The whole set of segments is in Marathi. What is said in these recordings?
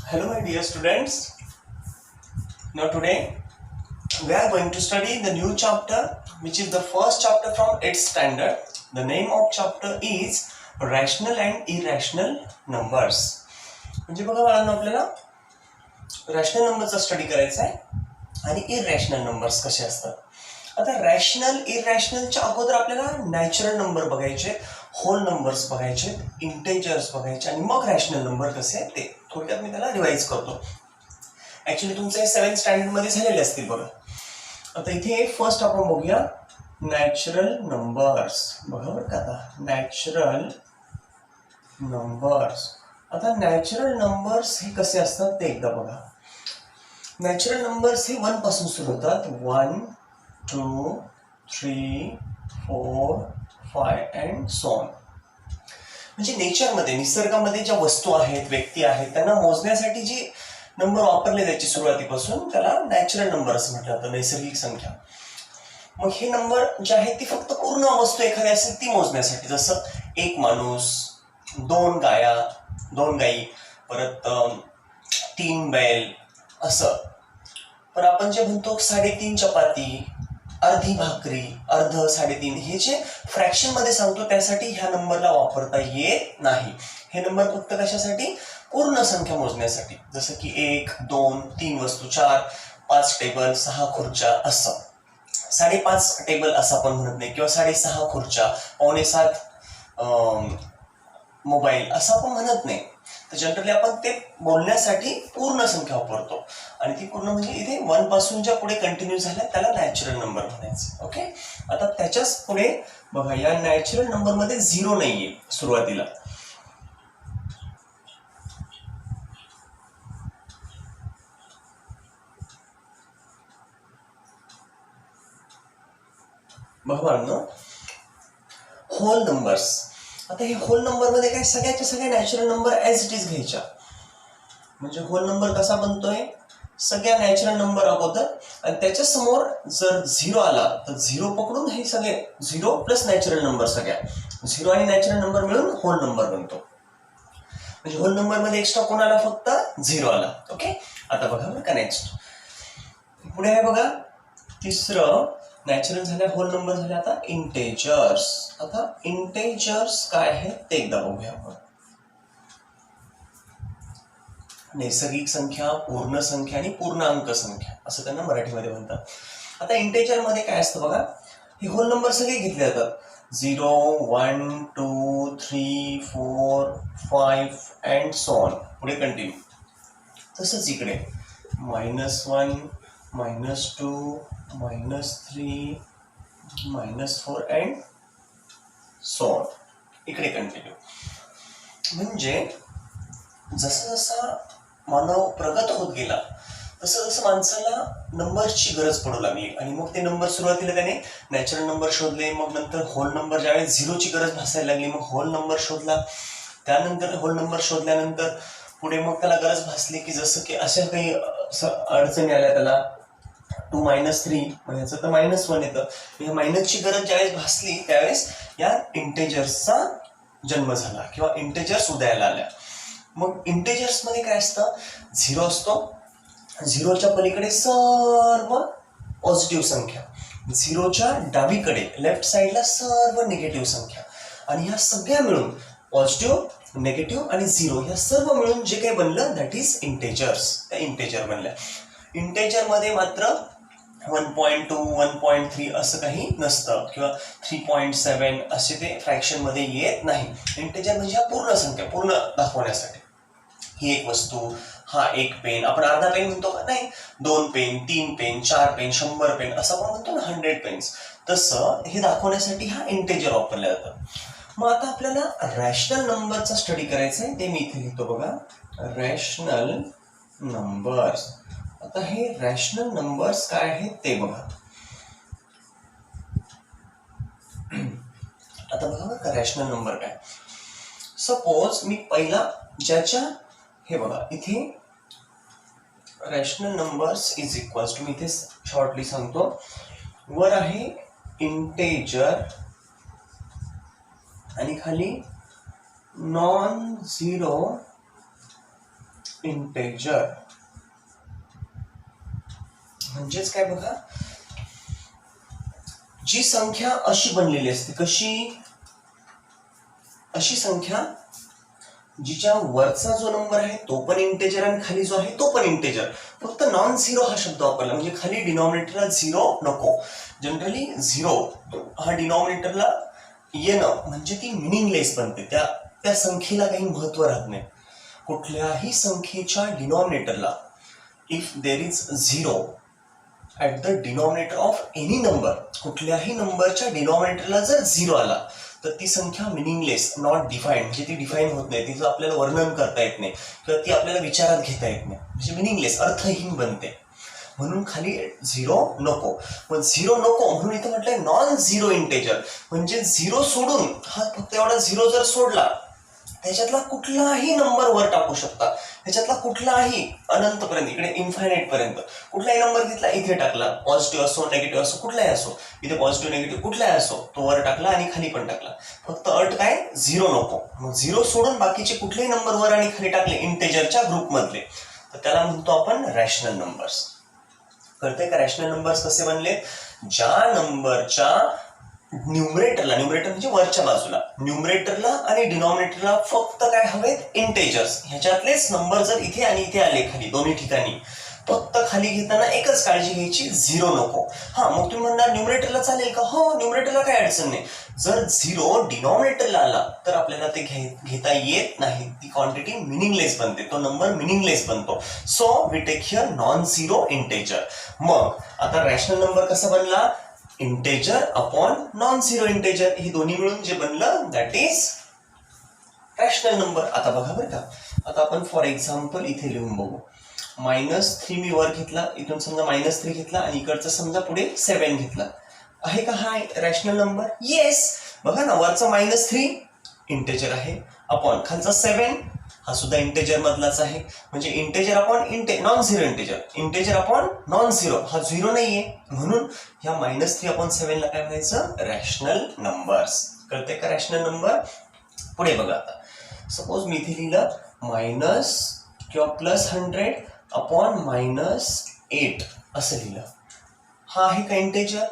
Hello my dear students. Now today we are going to study the new chapter which is the first chapter from 8th standard. The name of chapter is Rational and Irrational Numbers. म्हणजे बघा बाळांनो आपल्याला रॅशनल नंबरचा स्टडी करायचा आहे आणि इरॅशनल नंबर्स कसे असतात. आता रॅशनल इरॅशनलच्या अगोदर आपल्याला नॅचरल नंबर बघायचे, होल नंबर्स बघायचे, इंटेजर्स बघायचे आणि मग रॅशनल नंबर कसे आहेत ते थोडक्यात मी त्याला रिवाइज करतो. ऍक्च्युली तुमचं हे 7th स्टँडर्ड मध्ये झालेले असतील बघा. आता इथे फर्स्ट आपण बघूया नॅचरल नंबर्स. बघा बरं का आता नॅचरल नंबर्स. आता नॅचरल नंबर्स हे कसे असतात ते एकदा बघा. नॅचरल नंबर्स हे 1 पासून सुरू होतात. 1 2 3 4 5 अँड सो ऑन. म्हणजे नेचरमध्ये निसर्गामध्ये ज्या वस्तू आहेत, व्यक्ती आहेत, त्यांना मोजण्यासाठी जी नंबर वापरले जायचे सुरुवातीपासून त्याला नॅचरल नंबर असं म्हटलं जातं, नैसर्गिक संख्या. मग हे नंबर जे आहेत ती फक्त पूर्ण वस्तू एखादी असेल ती मोजण्यासाठी, जसं एक माणूस, 2 गाया, 2 गाई, परत 3 बैल असं. पण आपण जे म्हणतो 3.5 चपाती, अर्धी भाकरी, अर्ध 3.5 हे जे फ्रॅक्शन मध्ये सांगतो त्यासाठी ह्या नंबरला वापरता येत नाही. हे नंबर फक्त कशासाठी? पूर्ण संख्या मोजण्यासाठी, जसं की 1 2 3 वस्तू, 4 5 टेबल, 6 खुर्च्या असं. 5.5 टेबल असं आपण म्हणत नाही, किंवा 6.5 खुर्च्या, 6.25 मोबाईल असं आपण म्हणत नाही. तर जनरली आपण ते बोलण्यासाठी पूर्ण संख्या वापरतो आणि ती पूर्ण म्हणजे इथे 1 पासून ज्या पुढे कंटिन्यू झाल्या त्याला नॅचरल नंबर म्हणायचं. ओके. आता त्याच्याच पुढे बघा, या नॅचरल नंबर मध्ये 0 नाहीये सुरुवातीला. बघा ना, होल नंबर्स. आता हे होल नंबर मध्ये काय, सगळ्याच्या सगळ्या natural number as it is घ्यायच्या. म्हणजे होल नंबर कसा बनतोय? सगळ्या नॅचरल नंबर अगोदर आणि त्याच्या समोर जर 0 आला तर 0 पकडून हे सगळे 0 प्लस नॅचरल नंबर, सगळ्या 0 आणि नॅचरल नंबर मिळून होल नंबर बनतो. म्हणजे होल नंबर मध्ये एक्स्ट्रा कोण आला? फक्त 0 आला. ओके. आता बघा बरं का, नेक्स्ट पुढे आहे बघा, तिसरं नॅचरल झाल्या, होल नंबर झाल्या. आता इंटेजर्स. आता इंटेजर्स काय आहे ते एकदा बघूया आपण. नैसर्गिक संख्या, पूर्ण संख्या आणि पूर्णांक संख्या असं त्यांना मराठीमध्ये म्हणतात. आता इंटेजर मध्ये काय असतं बघा, हे होल नंबर सगळे घेतले जातात. 0 1 2 3 4 5 अँड सो ऑन, पुढे कंटिन्यू. तसंच इकडे -1 -2 -3 -4 अँड सो ऑन, इकडे कंटिन्यू. म्हणजे जसं जसा मानव प्रगत होत गेला तसं जसं माणसाला नंबरची गरज पडू लागली आणि मग ते नंबर सुरुवातीला त्याने नॅचरल नंबर शोधले, मग नंतर होल नंबर, ज्यावेळेस 0ची गरज भासायला लागली मग होल नंबर शोधला. त्यानंतर होल नंबर शोधल्यानंतर पुढे मग त्याला गरज भासली की जसं की अशा काही अडचणी आल्या त्याला, 2 -3 ह्याचं तर -1 येतं. या मायनसची गरज ज्यावेळेस भासली त्यावेळेस या इंटेजर्सचा जन्म झाला किंवा इंटेजर्स उदयाला आल्या. मग इंटेजर्स मध्ये काय असतं? 0 असतो, 0च्या पलीकडे सर्व पॉझिटिव्ह संख्या, 0च्या डावीकडे लेफ्ट साईडला सर्व निगेटिव्ह संख्या, आणि ह्या सगळ्या मिळून पॉझिटिव्ह, निगेटिव्ह आणि 0 ह्या सर्व मिळून जे काही बनलं दॅट इज इंटेजर्स. त्या इंटेजर बनल्या. इंटेजर मध्ये मात्र 1.2 1.3 असं काही नसतं, किंवा 3.7 असे ते फ्रॅक्शन मध्ये येत नाही. इंटेजर म्हणजे ह्या पूर्ण संख्या, पूर्ण दाखवण्यासाठी. ही एक वस्तू, हा एक पेन, आपण अर्धा पेन म्हणतो का? नाही, 2 पेन, 3 पेन, 4 पेन, 100 पेन असं आपण म्हणतो ना, 100 पेन्स. तसं हे दाखवण्यासाठी हा इंटेजर वापरला जातं. मग आता आपल्याला रॅशनल नंबरचा स्टडी करायचा आहे, ते मी इथे लिहितो बघा, रॅशनल नंबर्स. आता हे रॅशनल नंबर्स काय आहेत ते बघा. आता बघा बरं का, रॅशनल नंबर काय. सपोज मी पहिला ज्याच्या, हे बघा इथे rational numbers is equals to, मी इथे शॉर्टली सांगतो, वर आहे इंटेजर आणि खाली नॉन झिरो इंटेजर म्हणजेच काय बघा, जी संख्या अशी बनलेली असते, कशी, अशी संख्या जिच्या वरचा जो नंबर आहे तो पण इंटेजर आणि खाली जो आहे तो पण इंटेजर, फक्त नॉन झिरो हा शब्द वापरला, म्हणजे खाली डिनॉमिनेटरला झिरो नको. जनरली झिरो हा डिनॉमिनेटरला येणं म्हणजे ती मिनिंगलेस बनते, त्या संख्येला काही महत्व राहत नाही. कुठल्याही संख्येच्या डिनॉमिनेटरला if there is zero at the denominator of any number, कुठल्याही नंबरच्या डिनॉमिनेटरला जर झिरो आला तर ती संख्या मिनिंगलेस, नॉट डिफाईन्ड, म्हणजे ती डिफाईन होत नाही, तिचं आपल्याला वर्णन करता येत नाही किंवा ती आपल्याला विचारात घेता येत नाही, म्हणजे मिनिंगलेस, अर्थहीन बनते. म्हणून खाली झिरो नको. पण झिरो नको म्हणून इथं म्हटलंय नॉन झिरो इंटेजर, म्हणजे झिरो सोडून, हा फक्त एवढा झिरो जर सोडला त्याच्यातला कुठलाही नंबर वर टाकू शकता, त्याच्यातला कुठलाही अनंतपर्यंत, इकडे इन्फायनाइट पर्यंत कुठलाही नंबर घेतला, इथे टाकला, पॉझिटिव्ह असो नेगेटिव्ह असो कुठलाही असो, इथे पॉझिटिव्ह नेगेटिव्ह कुठलाही असो तो वर टाकला आणि खाली पण टाकला, फक्त अट काय, झिरो नको. मग झिरो सोडून बाकीचे कुठलेही नंबर वर आणि खाली टाकले इंटेजरच्या ग्रुपमधले, तर त्याला म्हणतो आपण रॅशनल नंबर्स. कळतंय का रॅशनल नंबर्स कसे बनले? ज्या नंबरच्या न्यूमरेटरला, न्यूमरेटर म्हणजे वरच्या बाजूला, न्यूमरेटरला आणि डिनॉमिनेटरला फक्त काय हवेत, इंटेजर्स. ह्याच्यातलेच नंबर जर इथे आणि इथे आले खाली दोन्ही ठिकाणी, फक्त खाली घेताना एकच काळजी घ्यायची, झिरो नको. हा, मग तुम्ही म्हणणार न्यूमरेटरला चालेल का? हो, न्यूमरेटरला काही अडचण नाही. जर झिरो डिनॉमिनेटरला आला तर आपल्याला ते घेता येत नाही, ती क्वांटिटी मिनिंगलेस बनते, तो नंबर मिनिंगलेस बनतो. So we take here non zero integer. मग आता रॅशनल नंबर कसा बनला? Integer upon non zero integer, हे दोन्ही मिळून जे बनलं दॅट इज रॅशनल नंबर. आता बघा बरं का, आता आपण फॉर एक्झाम्पल इथे लिहून बघू. -3 मी वर घेतला, इथून समजा -3 घेतला आणि इकडचा समजा पुढे 7 घेतला, आहे का हा रॅशनल नंबर? येस. बघा ना, वरचा -3 इंटेजर आहे, अपॉन खालचा 7 हा सुद्धा इंटेजर मधलाच आहे, म्हणजे integer upon non zero integer, integer upon non zero, हा झिरो नाहीये, म्हणून ह्या -3/7 ला काय म्हणायचं? Rational numbers. कळते का रॅशनल नंबर? पुढे बघा, आता सपोज मी इथे लिहिलं मायनस किंवा +100 अपॉन -8 असं लिहिलं, हा आहे का इंटेजर?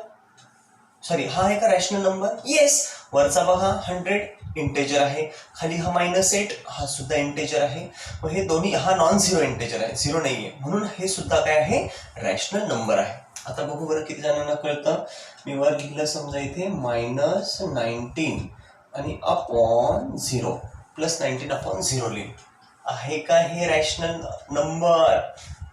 सॉरी, हा आहे का रॅशनल नंबर? येस. वरचा बघा 100 इंटेजर आहे, खाली हा -8 हा सुद्धा इंटेजर आहे, मग हे दोन्ही, हा नॉन झिरो इंटेजर आहे, झिरो नाहीये, म्हणून हे सुद्धा काय आहे? रॅशनल नंबर आहे. आता बघू बरं किती जणांना कळतं. मी वर लिहिलं समजा इथे -19 आणि अपॉन 0, +19 अपॉन 0 लिहिलं, आहे का हे रॅशनल नंबर?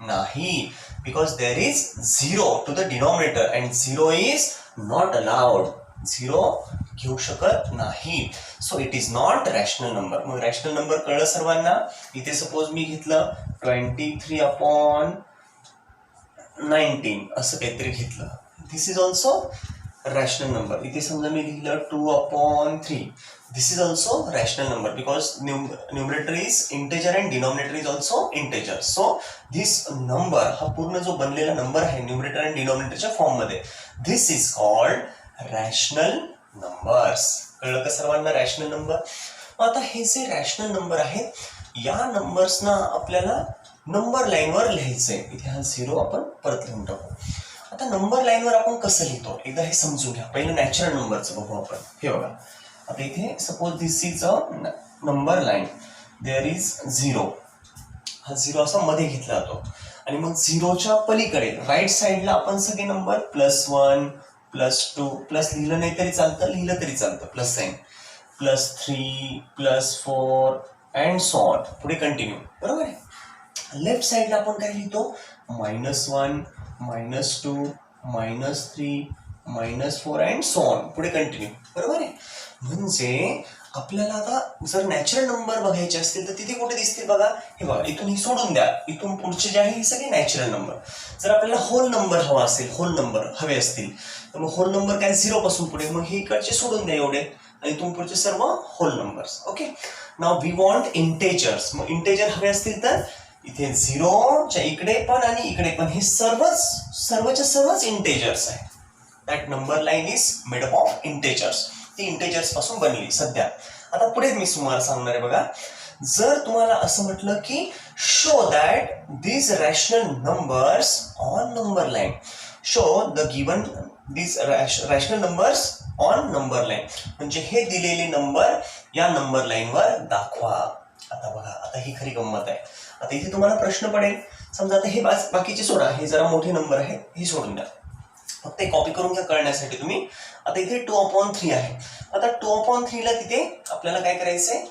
नाही, because there is 0 to the denominator and 0 is not allowed, 0 घेऊ शकत नाही. So it is not rational number. मग रॅशनल नंबर कळलं सर्वांना? इथे सपोज मी घेतलं 23/19 असं काहीतरी घेतलं, this is also rational number. इथे समजा मी लिहिलं 2/3, this is also rational number, because numerator is integer and denominator is also integer. So this number, हा पूर्ण जो बनलेला नंबर आहे न्यूमरेटर अँड डिनॉमिनेटरच्या फॉर्म मध्ये, दिस इज कॉल्ड रॅशनल नंबर्स. कळलं का सर्वांना रॅशनल नंबर? आता हे जे रॅशनल नंबर आहेत, या नंबर्सना आपल्याला नंबर लाईनवर लिहायचंय. इथे हा 0 आपण परत लिहून टाकू. आता नंबर लाईनवर आपण कसं लिहितो एकदा हे समजून घ्या. पहिलं नॅचरल नंबरचं बघू आपण. हे बघा, आता इथे suppose this is a number line, there is 0, हा 0 असा मध्ये घेतला जातो, आणि मग 0च्या पलीकडे राईट साईडला आपण सगळे नंबर +1 +2 प्लस लिहिलं नाही तरी चालतं, लिहिलं तरी चालतं, plus sign, +3 +4 and so on, पुढे कंटिन्यू. बरोबर आहे. लेफ्ट साईडला आपण काय लिहितो? -1 -2 -3 -4 अँड सो ऑन, पुढे कंटिन्यू. बरोबर आहे. म्हणजे आपल्याला आता जर नॅचरल नंबर बघायचे असतील तर तिथे कुठे दिसतील बघा? हे बघा, इथून ही सोडून द्या, इथून पुढचे जे आहे हे सगळे नॅचरल नंबर. जर आपल्याला होल नंबर हवा असेल, होल नंबर हवे असतील, तर मग होल नंबर काय 0 पासून पुढे, मग हे इकडचे सोडून द्या एवढे, आणि इथून पुढचे सर्व whole numbers. Okay. Now we want integers. मग इंटेजर हवे असतील तर इथे 0च्या इकडे पण आणि इकडे पण हे सर्वच इंटेजर्स आहे. That number line is made of integers. ती इंटेजर्स पासून बनली सध्या. आता पुढे मी तुम्हाला सांगणार आहे बघा, जर तुम्हाला असं म्हटलं की show that these rational numbers on number line, show the given these rational numbers on number line, म्हणजे हे दिलेले नंबर या नंबर लाईन वर दाखवा. आता बघा, आता ही खरी गंमत आहे. आता इथे तुम्हाला प्रश्न पडेल, समजा आता हे बाकीचे सोडा, हे जरा मोठे नंबर आहेत, हे सोडून द्या, फक्त कॉपी करून घ्या कळण्यासाठी तुम्ही. आता इथे 2/3 आहे. आता 2/3 ला तिथे आपल्याला काय करायचंय,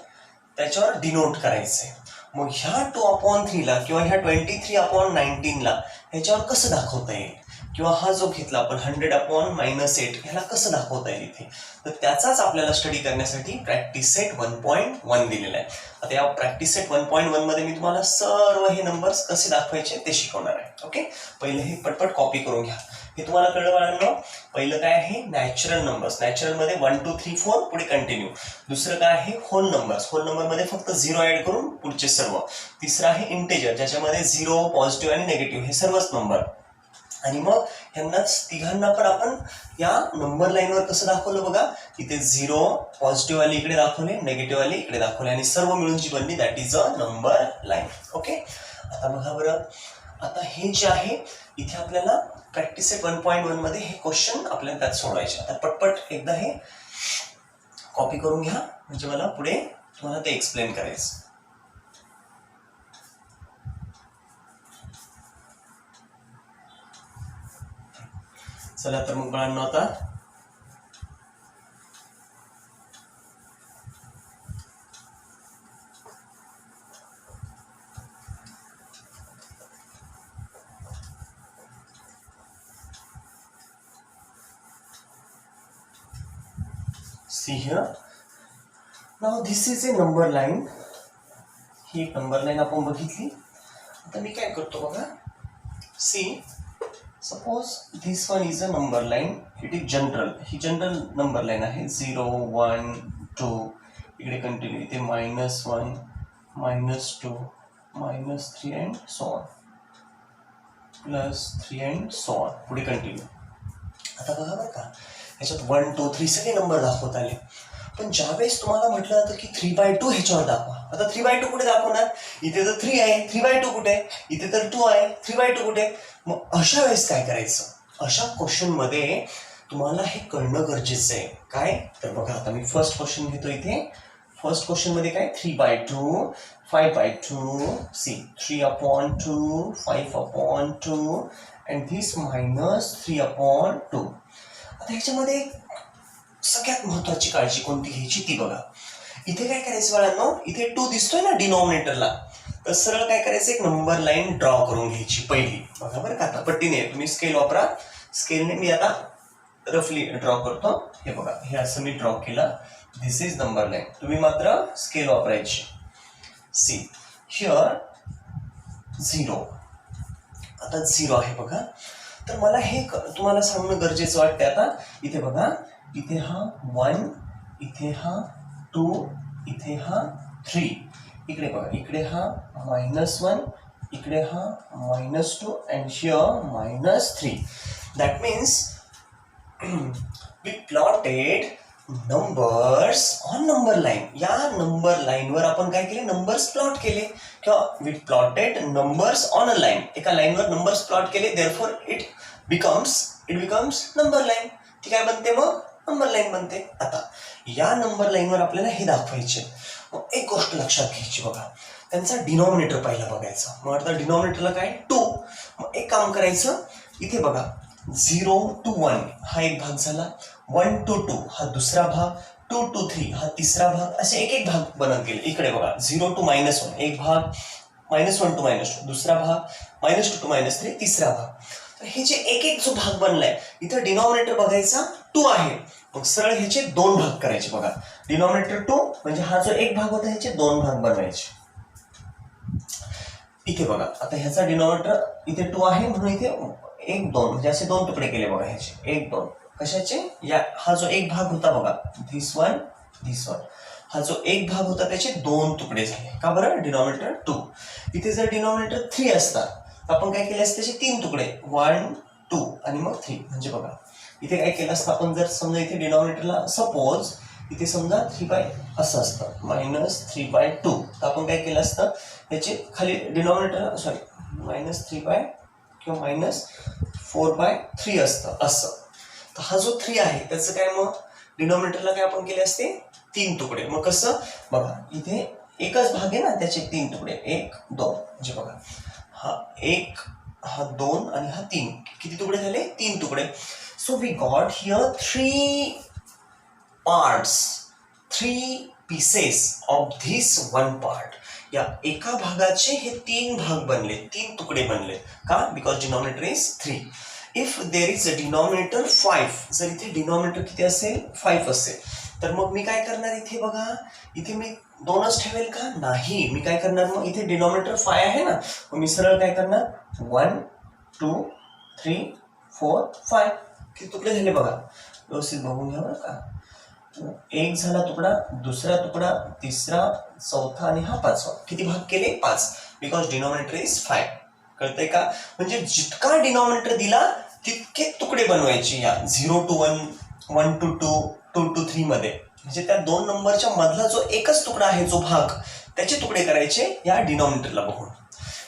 त्याच्यावर डिनोट करायचंय. मग ह्या 2/3 ला किंवा ह्या 23/19 ला ह्याच्यावर कसं दाखवता येईल, किंवा हा जो घेतला आपण 100/-8 ह्याला कसं दाखवता येईल इथे, तर त्याचाच आपल्याला स्टडी करण्यासाठी प्रॅक्टिस सेट 1.1 दिलेला आहे. आता या प्रॅक्टिस सेट 1.1 मध्ये मी तुम्हाला सर्व हे नंबर्स कसे दाखवायचे ते शिकवणार आहे. ओके, पहिले हे पटपट कॉपी करून घ्या. हे तुम्हाला कळलं बाळांनो. पहिलं काय आहे, नॅचरल नंबर्स. नॅचरल मध्ये 1 2 3 4 पुढे कंटिन्यू. दुसरं काय आहे, होल नंबर्स. होल नंबर मध्ये फक्त 0 ऍड करून पुढचे सर्व. तिसरं आहे इंटेजर, ज्याच्यामध्ये 0 पॉझिटिव्ह आणि निगेटिव्ह हे सर्वच नंबर. आणि मग ह्यांनाच तिघांना पण आपण या नंबर लाईनवर कसं दाखवलं बघा, इथे 0 पॉझिटिव्ह वाले इकडे दाखवले, निगेटिव्ह वाले इकडे दाखवले, आणि सर्व मिळून जी बनली that is a number line. Okay, आता बघा बरं, आता हे जे आहे इथे आपल्याला प्रॅक्टिस सेट 1.1 मध्ये हे क्वेश्चन आपल्याला त्यात सोडवायचे. आता पटपट एकदा हे कॉपी करून घ्या, म्हणजे मला पुढे तुम्हाला ते एक्सप्लेन करायचं. चला तर मग बाळांनो, आता see here, now this is a number line. ही एक नंबर लाईन आपण बघितली. आता मी काय करतो बघा, see suppose this one is a number line, it is general. ही जनरल नंबर लाईन आहे. 0 1 2 इकडे कंटिन्यू, इथे -1 -2 -3 and so on, +3 and so on, पुढे कंटिन्यू. आता बघा बरं का, ह्याच्यात 1 2 3 सगळे नंबर दाखवत आले. पण ज्यावेळेस तुम्हाला म्हटलं जातं की 3/2 ह्याच्यावर दाखवा, आता 3/2 कुठे दाखवणार, इथे तर 3 आहे, 3/2 कुठे, इथे तर 2 आहे, 3/2 कुठे. मग अशा वेळेस काय करायचं, अशा क्वेश्चन मध्ये तुम्हाला हे कळणं गरजेचं आहे. काय तर बघा, आता मी फर्स्ट क्वेश्चन घेतो. इथे फर्स्ट क्वेश्चन मध्ये काय, 3/2 5/2, सी 3/2 5/2 अँड धिस -3/2. आता ह्याच्यामध्ये सगळ्यात महत्वाची काळजी कोणती घ्यायची ती बघा. इथे काय करायचं बाळांनो, इथे 2 दिसतोय ना डिनॉमिनेटरला, तर सरळ काय करायचं, एक नंबर लाईन ड्रॉ करून घ्यायची पहिली. बघा बरं का, आता पट्टीने तुम्ही स्केल वापरा, स्केलने मी आता रफली ड्रॉ करतो. हे बघा, हे असं मी ड्रॉ केलं, धिस इज नंबर लाईन. तुम्ही मात्र स्केल वापरायची. सी हिअर 0, आता 0 आहे बघा. तर मला हे तुम्हाला सांगणं गरजेचं वाटतं. आता इथे बघा, इथे हा 1, इथे हा 2, इथे हा 3, इकडे बघा, इकडे हा -1, इकडे हा -2 and here -3. That means we plotted numbers on number line. या नंबर लाईनवर आपण काय केले, नंबर्स प्लॉट केले, किंवा we plotted numbers on a line. एका लाईनवर नंबर्स प्लॉट केले, therefore it becomes number line. ती काय बनते, मग नंबर लाईन बनते. आता या नंबर लाईनवर आपल्याला हे दाखवायचे. मग एक गोष्ट लक्षात घ्यायची बघा, त्यांचा डिनॉमिनेटर पहिला बघायचा. मग आता डिनॉमिनेटरला काय 2. मग एक काम करायचं, इथे बघा 0 to 1 हा एक भाग झाला, 1 to 2 हा दुसरा भाग, 2 to 3 हा तिसरा भाग, असे एक एक भाग बनत गेले. इकडे बघा 0 to -1 एक भाग, -1 to -2 दुसरा भाग, -2 to -3 तिसरा भाग. तर हे जे एक एक जो भाग बनलाय, इथं डिनॉमिनेटर बघायचा 2 आहे. मग सरळ ह्याचे 2 भाग करायचे. बघा डिनॉमिनेटर 2 म्हणजे हा जो एक भाग होता ह्याचे 2 भाग बनवायचे. इथे बघा, आता ह्याचा डिनॉमिनेटर इथे 2 आहे, म्हणून इथे 1 2 म्हणजे असे 2 तुकडे केले बघा ह्याचे. 1 2 कशाचे, या हा जो एक भाग होता बघा, धिस वन, हा जो एक भाग होता त्याचे 2 तुकडे झाले. का बरं, डिनॉमिनेटर 2. इथे जर डिनॉमिनेटर 3 असता तर आपण काय केले असते, त्याचे 3 तुकडे, 1 2 आणि मग 3. म्हणजे बघा इथे काय केलं असतं आपण, जर समजा इथे डिनॉमिनेटरला सपोज इथे समजा 3 असं असतं -3/2. तर आपण काय केलं असतं, याचे खाली डिनॉमिनेटर -3 किंवा -4/3 असतं असं. तर हा जो 3 आहे त्याचं काय, मग डिनॉमिनेटरला काय आपण केले असते 3 तुकडे. मग कसं बघा, इथे एकच भाग आहे ना, त्याचे 3 तुकडे 1 2, म्हणजे बघा हा 1 हा 2 आणि हा 3, किती तुकडे झाले 3 तुकडे. So we got here 3 parts, 3 pieces of this 1 part. या एका भागाचे हे 3 भाग बनले, 3 तुकडे बनले. का? Because denominator is 3. If there is a denominator 5, जर इथे डिनॉमिनेटर किती असेल 5 असेल, तर मग मी काय करणार इथे बघा, इथे मी 2च ठेवेल का? नाही, मी काय करणार, मग इथे डिनॉमिनेटर 5 आहे ना, मग मी सरळ काय करणार 1 2 3 4 5. किती तुकडे झाले बघा, व्यवस्थित बघून घ्या बरं का. एक झाला तुकडा, दुसरा तुकडा, तिसरा, चौथा आणि हा 5वा. किती भाग केले 5, बिकॉज डिनॉमिनेटर इज 5. कळतंय का? म्हणजे जितका डिनॉमिनेटर दिला तितके तुकडे बनवायचे या 0 to 1, 1 to 2, 2 to 3 मध्ये. म्हणजे त्या 2 नंबरच्या मधला जो एकच तुकडा आहे, जो भाग, त्याचे तुकडे करायचे या डिनॉमिनेटरला बघून.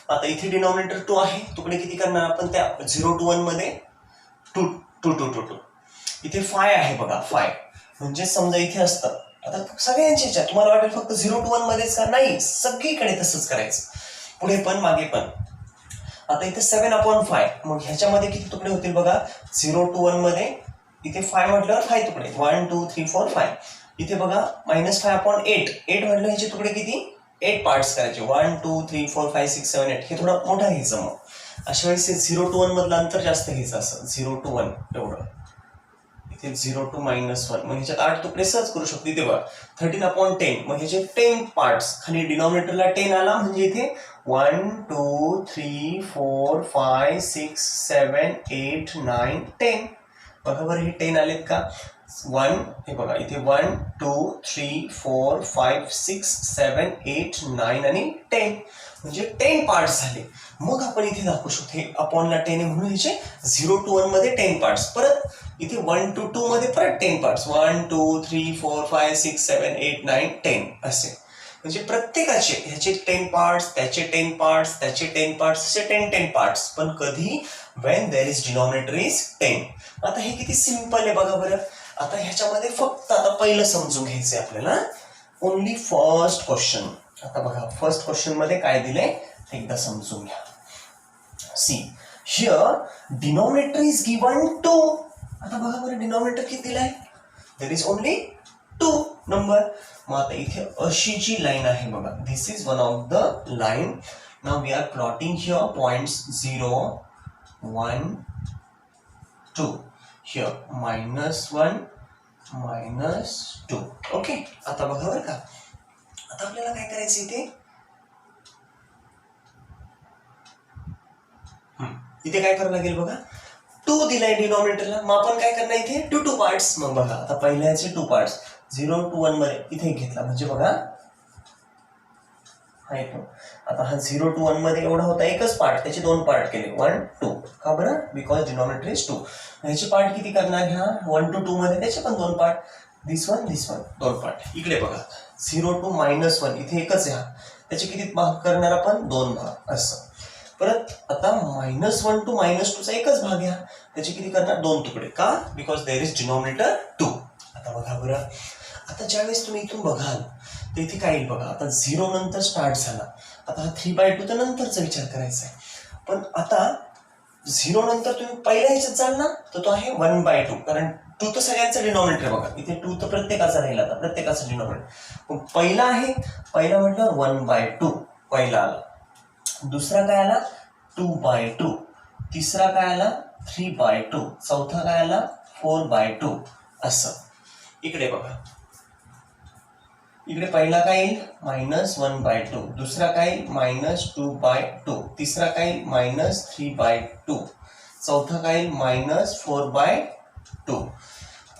आता इथे डिनॉमिनेटर 2 आहे, तुकडे किती करणार आपण त्या 0 to 1 मध्ये 2 2 2 2 2. इथे 5 आहे बघा, 5 म्हणजे समजा इथे असतं. आता सगळ्यांच्या तुम्हाला वाटेल फक्त 0 to 1 मध्येच का, नाही, सगळीकडे तसंच करायचं, पुढे पण मागे पण. आता इथे 7/5, मग ह्याच्यामध्ये किती तुकडे होतील बघा, 0 to 1 मध्ये इथे 5 म्हटल्यावर 5 तुकडे, 1 2 3 4 5. इथे बघा -5/8, 8 म्हटलं ह्याचे तुकडे किती, 8 पार्ट्स करायचे, 1 2 3 4 5 6 7 8. हे थोडं मोठं घ्यायचं. मग अशा वेळेस 0 to 1 मधलं अंतर जास्त घ्यायचं, असं 0 to 1 एवढं. इथे 0 to -1, मग ह्याच्यात 8 तुकडे सहज करू शकतो. इथे बघा 13/10, मग ह्याचे 10 पार्ट्स, खाली डिनॉमिनेटरला 10 आला, म्हणजे इथे 1 2 3 4 5 6 7 8 9 10. बघा बरं, हे 10 आलेत का? 1, हे बघा इथे 1 2 3 4 5 6 7 8 9 आणि 10, म्हणजे 10 पार्ट्स झाले. मग आपण इथे दाखवू शकतो हे अपॉनला 10 आहे म्हणून ह्याचे 0 to 1 मध्ये 10 पार्ट्स, परत इथे 1 to 2 मध्ये परत 10 पार्ट्स, 1 2 3 4 5 6 7 8 9 10 असे. म्हणजे प्रत्येकाचे ह्याचे 10 पार्ट्स, त्याचे 10 पार्ट्स, त्याचे 10 पार्ट्स, असे 10 पार्ट्स. पण कधी, when there is denominator is 10. आता हे किती सिंपल आहे बघा बरं. आता ह्याच्यामध्ये फक्त आता पहिलं समजून घ्यायचंय आपल्याला, ओनली फर्स्ट क्वेश्चन. आता बघा फर्स्ट क्वेश्चन मध्ये काय दिलंय एकदा समजून घ्या. See here denominator is given 2. आता बघा बरं, डिनॉमिनेटर किती दिलाय, देर इज ओनली 2 नंबर. मग आता इथे अशी जी लाईन आहे बघा, this is one of the line. Now we are plotting here points 0 1 2, here -1 -2. Okay. आता बघा बरं का, आता आपल्याला काय करायचं इथे काय करावं लागेल बघा, 2 दिलाय डिनॉमिनेटरला, मग आपण काय करणार इथे 2 2 पार्ट्स. मग बघा आता पहिल्याचे 2 पार्ट्स 0 to 1 मध्ये इथे घेतला, म्हणजे बघा हा येतो. आता हा 0 to 1 मध्ये एवढा होता एकच पार्ट, त्याचे 2 पार्ट केले 1 2. का बरं? Because denominator is 2. ह्याचे पार्ट किती करणार ह्या 1 to 2 मध्ये, त्याचे पण 2 पार्ट, दिस वन 2 पार्ट. इकडे बघा 0 to -1 इथे एकच आहे, त्याचे किती भाग करणार आपण 2 भाग असं. परत आता -1 to -2 चा एकच भाग घ्या, त्याचे किती करणार 2 तुकडे. का? Because there is denominator 2. आता बघा बरं, आता ज्यावेळेस तुम्ही इथून बघाल तर इथे काय येईल बघा, आता 0 नंतर स्टार्ट झाला. आता हा 3/2 तर नंतरचा विचार करायचा आहे, पण आता 0 नंतर तुम्ही पहिल्या ह्याच्यात जाल ना, तर तो आहे 1/2, कारण 2 तर सगळ्यांचा डिनॉमिनेटर बघा, इथे 2 तर प्रत्येकाचा राहिला, आता प्रत्येकाचा डिनॉमिनेटर. पहिला आहे, पहिला म्हटल्यावर 1/2 पहिला आला, दुसरा काय आला 2/2, तिसरा काय आला 3/2, चौथा काय आला 4/2 असं. इकडे बघा, इकडे पहिला काय येईल -1/2, दुसरा काय -2/2, तिसरा काय -3/2, चौथा काय -4/2.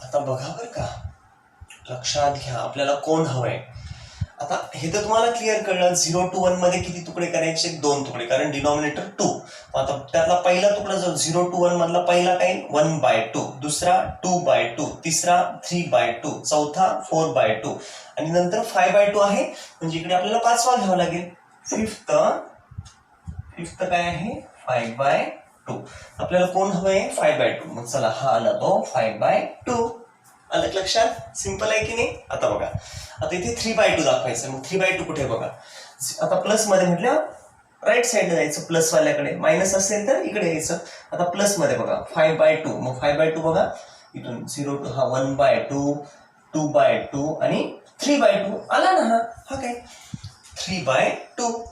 आता बघा बरं का, लक्षात घ्या आपल्याला कोण हवंय. आता हे तर तुम्हाला क्लिअर कळलं, 0 to 1 मध्ये किती तुकडे करायचे, 2 तुकडे, कारण डिनॉमिनेटर 2. आता त्यातला पहिला तुकडा जो 0 to 1 मधला पहिला काय 1/2, दुसरा 2/2, तिसरा 3/2, चौथा 4/2 आणि नंतर 5/2 आहे, म्हणजे इकडे आपल्याला पाचवा घ्यावा लागेल. फिफ्थ काय आहे 5/2. आपल्याला कोण हवंय 5/2, मग चला हा आला तो 5/2. आलं लक्षात? सिंपल आहे की नाही? आता बघा, आता इथे 3/2 दाखवायचं, मग 3/2 कुठे बघा, आता प्लस मध्ये म्हटलं राईट साईडला जायचं, प्लस वाल्याकडे, मायनस असेल तर इकडे यायचं. आता प्लस मध्ये बघा 5/2, मग 5/2 बघा इथून 0 to हा 1/2, 2/2 आणि 3/2 आला ना. हा काय 3/2,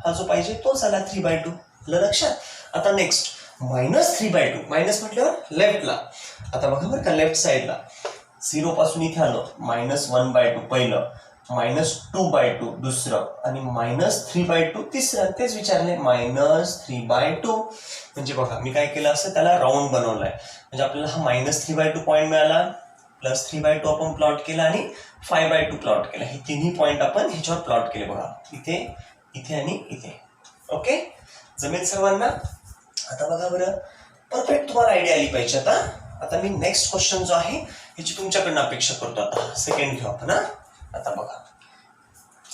हा जो पाहिजे तोच आला 3/2. आलं लक्षात? आता नेक्स्ट -3/2, मायनस म्हटल्यावर लेफ्टला. आता बघा बरं का, लेफ्ट साईडला 0 पासून इथे आलो, -1/2 पहिलं, -2/2 दुसरं आणि -3/2 तिसरं. तेच विचारले -3/2. म्हणजे बघा मी काय केलं असं, त्याला राऊंड बनवलाय, म्हणजे आपल्याला हा -3/2 पॉईंट मिळाला, +3/2 आपण प्लॉट केला आणि 5/2 प्लॉट केला. हे तिन्ही पॉईंट आपण ह्याच्यावर प्लॉट केले बघा, इथे, इथे आणि इथे. ओके, जमेल सर्वांना? आता बघा बरं, परफेक्ट तुम्हाला आयडिया आली पाहिजे. आता मी नेक्स्ट क्वेश्चन जो आहे ह्याची तुमच्याकडनं अपेक्षा करतो. आता सेकंड घेऊ आपण. आता बघा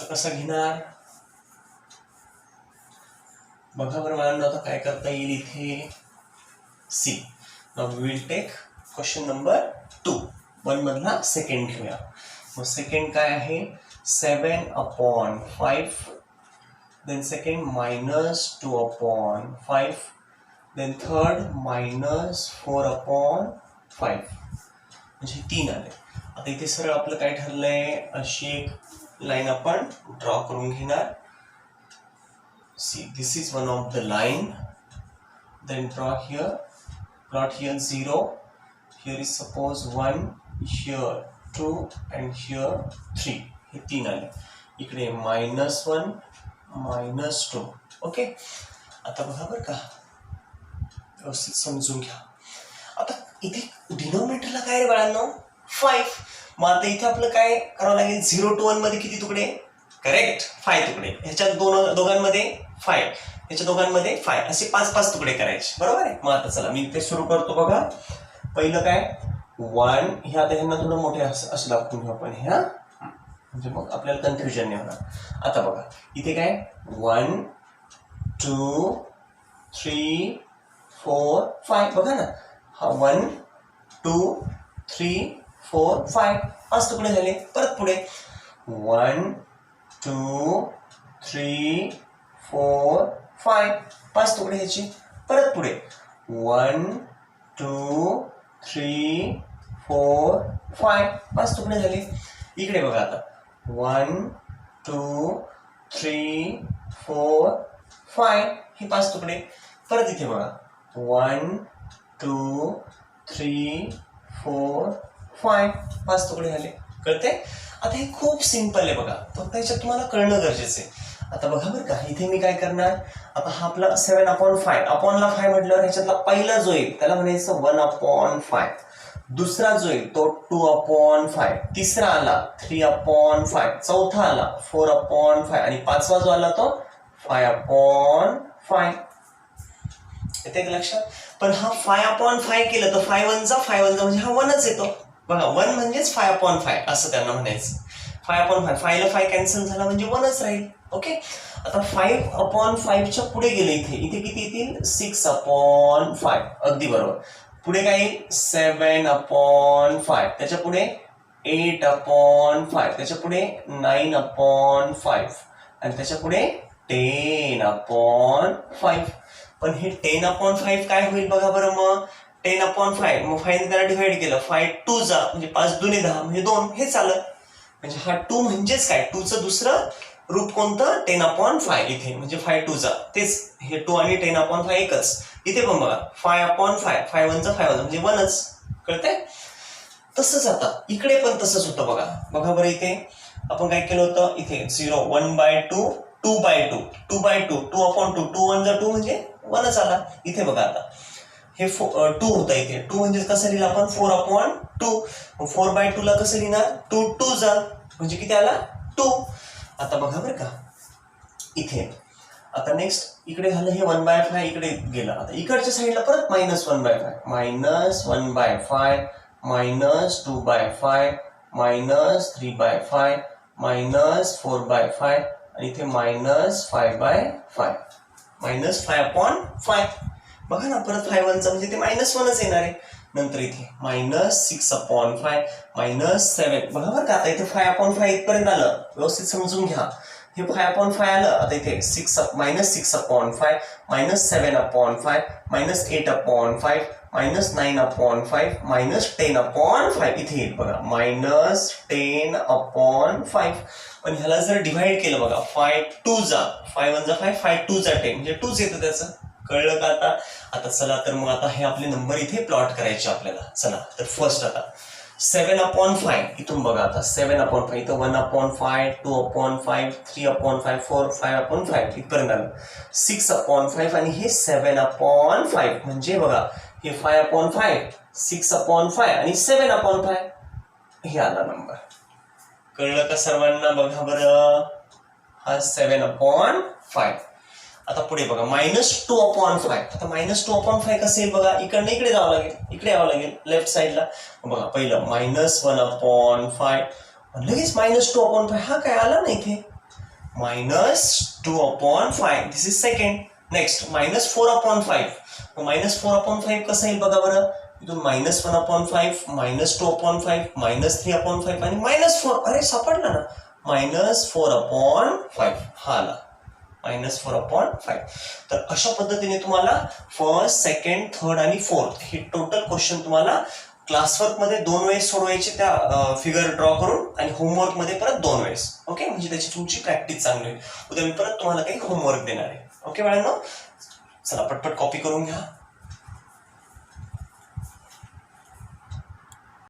कसं घेणार, बघा बरं मला आता काय करता येईल इथे. See, now we will take question number 2. 1 मधला सेकंड घेऊया. मग सेकंड काय आहे 7/5, then second -2/5, then third -4/5, म्हणजे 3 आले. आता इथे सरळ आपलं काय ठरलंय, अशी एक लाईन आपण ड्रॉ करून घेणार. See, this is one of the line, then draw here, plot here 0, here is suppose 1, here 2 and here 3. हे 3 आले. इकडे -1 -2. ओके, आता बघा बरं का, व्यवस्थित समजून घ्या. आता इथे डिनॉमिनेटरला काय रे बाळांनो 5. मग आता इथे आपलं काय करावं लागेल, 0 to 1 मध्ये किती तुकडे, करेक्ट 5 तुकडे, ह्याच्यात दोघांमध्ये 5, ह्याच्या दोघांमध्ये 5, असे 5 तुकडे करायचे, बरोबर आहे. मग आता चला मी ते सुरू करतो. बघा पहिलं काय 1, हे आता ह्यांना थोडं मोठे असं दाखवून घेऊ आपण हे, म्हणजे मग आपल्याला कन्फ्युजन नाही होणार. आता बघा इथे काय 1 2 3 4 5, बघा ना, हा 1 2 3 4 5, 5 तुकडे झाले. परत पुढे 1 2 3 4 5, 5 तुकडे ह्याचे. परत पुढे 1 2 3 4 5, 5 तुकडे झाले. इकडे बघा आता 1 2 3 4 5, हे 5 तुकडे. परत इथे बघा 1 2 3 4 5, 5 तुकडे झाले. कळते? आता हे खूप सिंपल आहे बघा, फक्त ह्याच्यात तुम्हाला कळणं गरजेचं आहे. आता बघा बरं का, इथे मी काय करणार, आता हा आपला 7/5, अपॉनला 5 म्हटल्यावर ह्याच्यातला पहिला जो येईल त्याला म्हणायचं 1/5, दुसरा जो येईल तो 2/5, तिसरा आला 3/5, चौथा आला 4/5 आणि पाचवा जो आला तो 5/5. येते लक्षात? पण हा 5/5 केलं तर 5 1 जा 5 1 जा म्हणजे हा 1च येतो. बघा 1 म्हणजेच 5/5 असं त्यांना म्हणायचं. 5/5, 5 ला 5 कॅन्सल झाला म्हणजे 1च राहील. ओके, आता 5/5च्या पुढे गेले, इथे किती येतील 6/5, अगदी बरोबर. पुढे काय येईल 7/5, त्याच्या पुढे 8/5, त्याच्या पुढे 9/5 आणि त्याच्या पुढे 10/5. पण हे 10/5 काय होईल बघा बरं, मग 10/5, मग 5 ने त्याला डिवाइड केलं, 5 2 जा म्हणजे 5 2 10 म्हणजे 2, हे चालत. म्हणजे हा 2 म्हणजेच काय, 2चं दुसरं रूप कोणतं 10/5 इथे, म्हणजे 5 2 जा, तेच हे 2 आणि 10/5 एकच. इथे पण बघा 5/5, 5 1 जा 5 1 म्हणजे 1च. कळतंय? तसंच आता इकडे पण तसंच होतं बघा. बघा बरं इथे आपण काय केलं होतं, इथे 0 1/2 2/2 2/2 2/2, 2 1 जा 2 म्हणजे 1च आला. इथे बघा आता हे 2 होतं, इथे 2 म्हणजे कसं लिहिलं आपण 4/2. 4/2 ला कसं लिहिणार 2 2 जा म्हणजे किती आला 2. आता बघा बरं का इथे, आता नेक्स्ट इकडे झालं हे 1/5 इकडे गेलं. आता इकडच्या साईडला परत -1/5 -1/5 -2/5 -3/5 -4/5 आणि इथे -5/5 -5/5. बघा ना परत 5 म्हणजे ते -1च येणार आहे. नंतर इथे -6/5 -7. बघा बरं का आता इथे 5/5 इथपर्यंत आलं, व्यवस्थित समजून घ्या. हे 5/5 आलं. आता इथे -6/5 -7/5 -8/5 -9/5 -10/5 इथे येईल बघा -10/5. पण ह्याला जर डिव्हाइड केलं बघा 5 2 जा 5 1 जा 5 5 2 जा 10 म्हणजे 2च येतं त्याचं. कळलं का आता? आता चला तर मग आता हे आपले नंबर इथे प्लॉट करायचे आपल्याला. चला तर फर्स्ट आता 7/5 इथून बघा आता 7/5 इथं 1/5 2/5 3/5 4 5/5 इथपर्यंत आलं. 6/5 आणि हे 7/5 म्हणजे बघा हे 5/5 6/5 आणि 7/5 हे आला नंबर. कळलं का सर्वांना? बघा बरं हा 7/5. आता पुढे बघा -2/5. आता -2/5 कसं येईल बघा, इकडनं इकडे जावं लागेल, इकडे यावं लागेल लेफ्ट साईडला. बघा पहिलं -1/5 लगेच -2/5 हा काय आला ना इथे -2/5 दिस इज सेकंड. नेक्स्ट -4/5. -4/5 कसं येईल बघा बरं, इथून -1/5 -2/5 -3/5 आणि -4. अरे सापडला ना -4/5 हा आला -4/5. तर अशा पद्धतीने तुम्हाला फर्स्ट सेकंड थर्ड आणि फोर्थ हे टोटल क्वेश्चन तुम्हाला क्लासवर्क मध्ये 2 वेळेस सोडवायचे त्या फिगर ड्रॉ करून आणि होमवर्क मध्ये परत 2 वेळेस. ओके, म्हणजे त्याची तुमची प्रॅक्टिस चांगली होईल. उद्या मी परत तुम्हाला काही होमवर्क देणार आहे. ओके बाळांनो, चला पटपट कॉपी करून घ्या.